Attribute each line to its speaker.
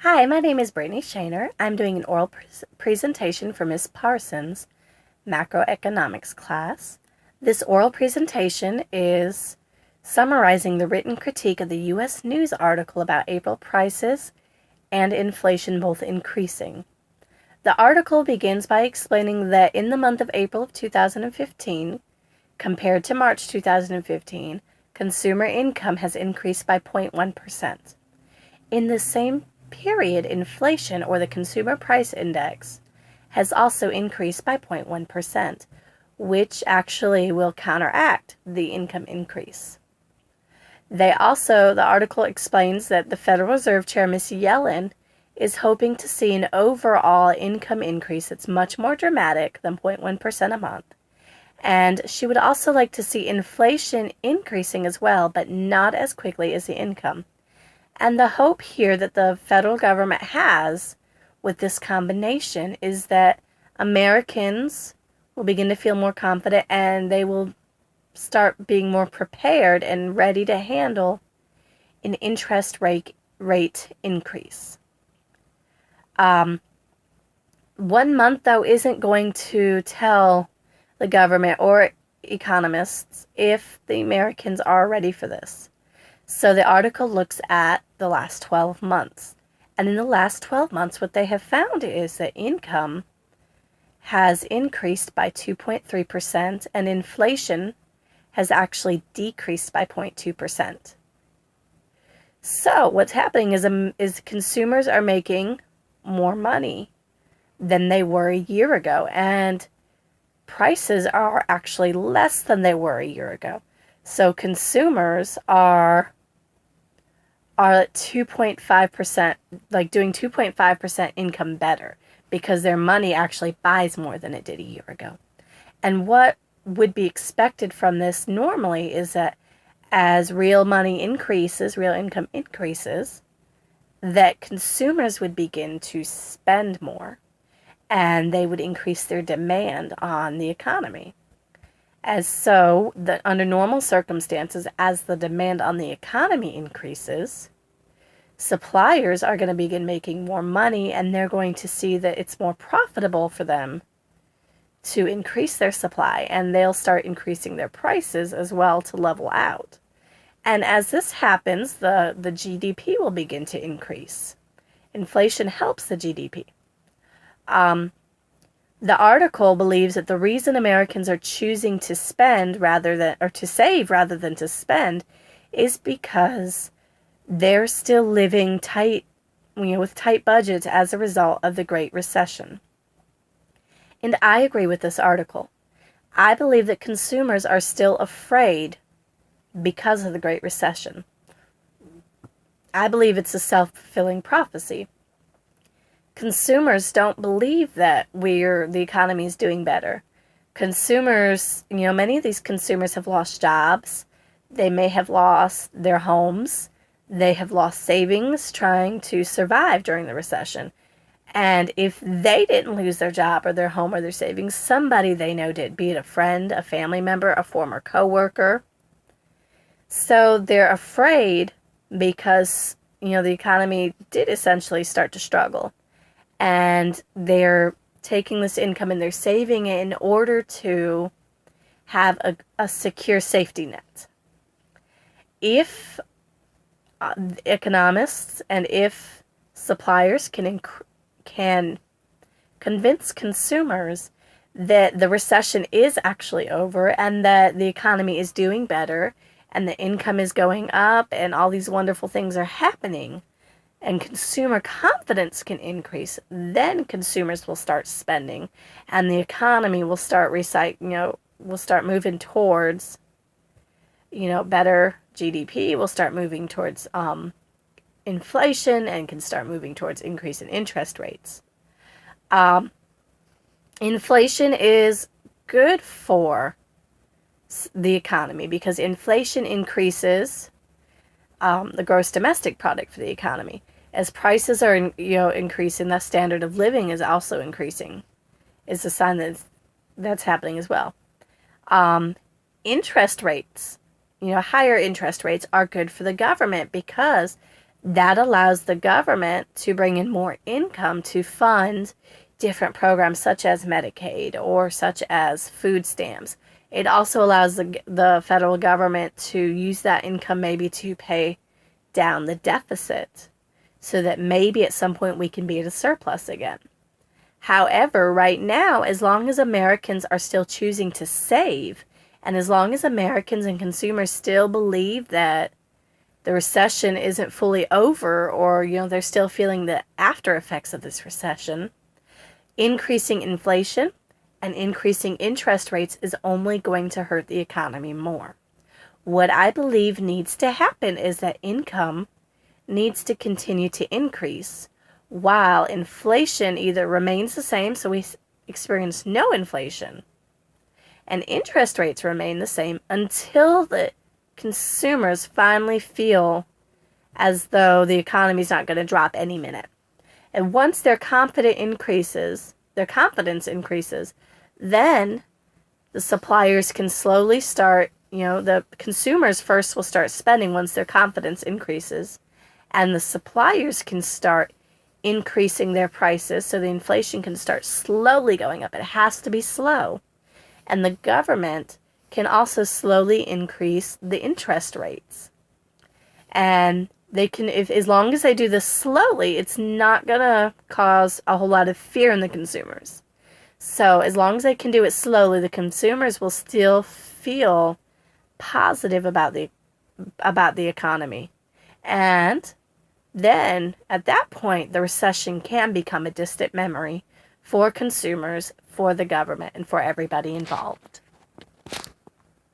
Speaker 1: Hi, my name is Brittany Schaner. I'm doing an oral presentation for Miss Parsons' macroeconomics class. This oral presentation is summarizing the written critique of the U.S. News article about April prices and inflation both increasing. The article begins by explaining that in the month of April of 2015, compared to March 2015, consumer income has increased by 0.1%. In the same period, inflation, or the Consumer Price Index, has also increased by 0.1%, which actually will counteract the income increase. The article explains that the Federal Reserve Chair, Ms. Yellen, is hoping to see an overall income increase that's much more dramatic than 0.1% a month. And she would also like to see inflation increasing as well, but not as quickly as the income. And the hope here that the federal government has with this combination is that Americans will begin to feel more confident and they will start being more prepared and ready to handle an interest rate increase. 1 month, though, isn't going to tell the government or economists if the Americans are ready for this. So the article looks at the last 12 months. And in the last 12 months, what they have found is that income has increased by 2.3% and inflation has actually decreased by 0.2%. So what's happening is consumers are making more money than they were a year ago, and prices are actually less than they were a year ago. So consumers are at 2.5%, like doing 2.5% income better because their money actually buys more than it did a year ago. And what would be expected from this normally is that as real money increases, real income increases, that consumers would begin to spend more and they would increase their demand on the economy. Under normal circumstances, as the demand on the economy increases, suppliers are going to begin making more money and they're going to see that it's more profitable for them to increase their supply, and they'll start increasing their prices as well to level out. And as this happens, the GDP will begin to increase. Inflation helps the GDP. The article believes that the reason Americans are choosing to spend to save rather than to spend is because they're still living tight, with tight budgets as a result of the Great Recession. And I agree with this article. I believe that consumers are still afraid because of the Great Recession. I believe it's a self-fulfilling prophecy. Consumers don't believe that the economy is doing better. Consumers, many of these consumers have lost jobs. They may have lost their homes. They have lost savings trying to survive during the recession. And if they didn't lose their job or their home or their savings, somebody they know did, be it a friend, a family member, a former coworker. So they're afraid because, the economy did essentially start to struggle. And they're taking this income and they're saving it in order to have a secure safety net. If economists and if suppliers can convince consumers that the recession is actually over and that the economy is doing better and the income is going up and all these wonderful things are happening, and consumer confidence can increase, then consumers will start spending and the economy will start will start moving towards, better GDP, will start moving towards inflation and can start moving towards increase in interest rates. Inflation is good for the economy because inflation increases the gross domestic product for the economy. As prices are, increasing, the standard of living is also increasing. It's a sign that that's happening as well. Interest rates, higher interest rates are good for the government because That allows the government to bring in more income to fund different programs such as Medicaid or such as food stamps. It also allows the federal government to use that income maybe to pay down the deficit so that maybe at some point we can be at a surplus again. However, right now, as long as Americans are still choosing to save, and as long as Americans and consumers still believe that the recession isn't fully over, or they're still feeling the after effects of this recession, increasing inflation and increasing interest rates is only going to hurt the economy more. What I believe needs to happen is that income needs to continue to increase while inflation either remains the same, so we experience no inflation, and interest rates remain the same until the consumers finally feel as though the economy is not going to drop any minute. And once their confidence increases, then the suppliers can slowly start, the consumers first will start spending once their confidence increases, and the suppliers can start increasing their prices so the inflation can start slowly going up. It has to be slow. And the government can also slowly increase the interest rates. And they can, as long as they do this slowly, it's not going to cause a whole lot of fear in the consumers. So as long as they can do it slowly, the consumers will still feel positive about the economy. And then at that point, the recession can become a distant memory for consumers, for the government, and for everybody involved.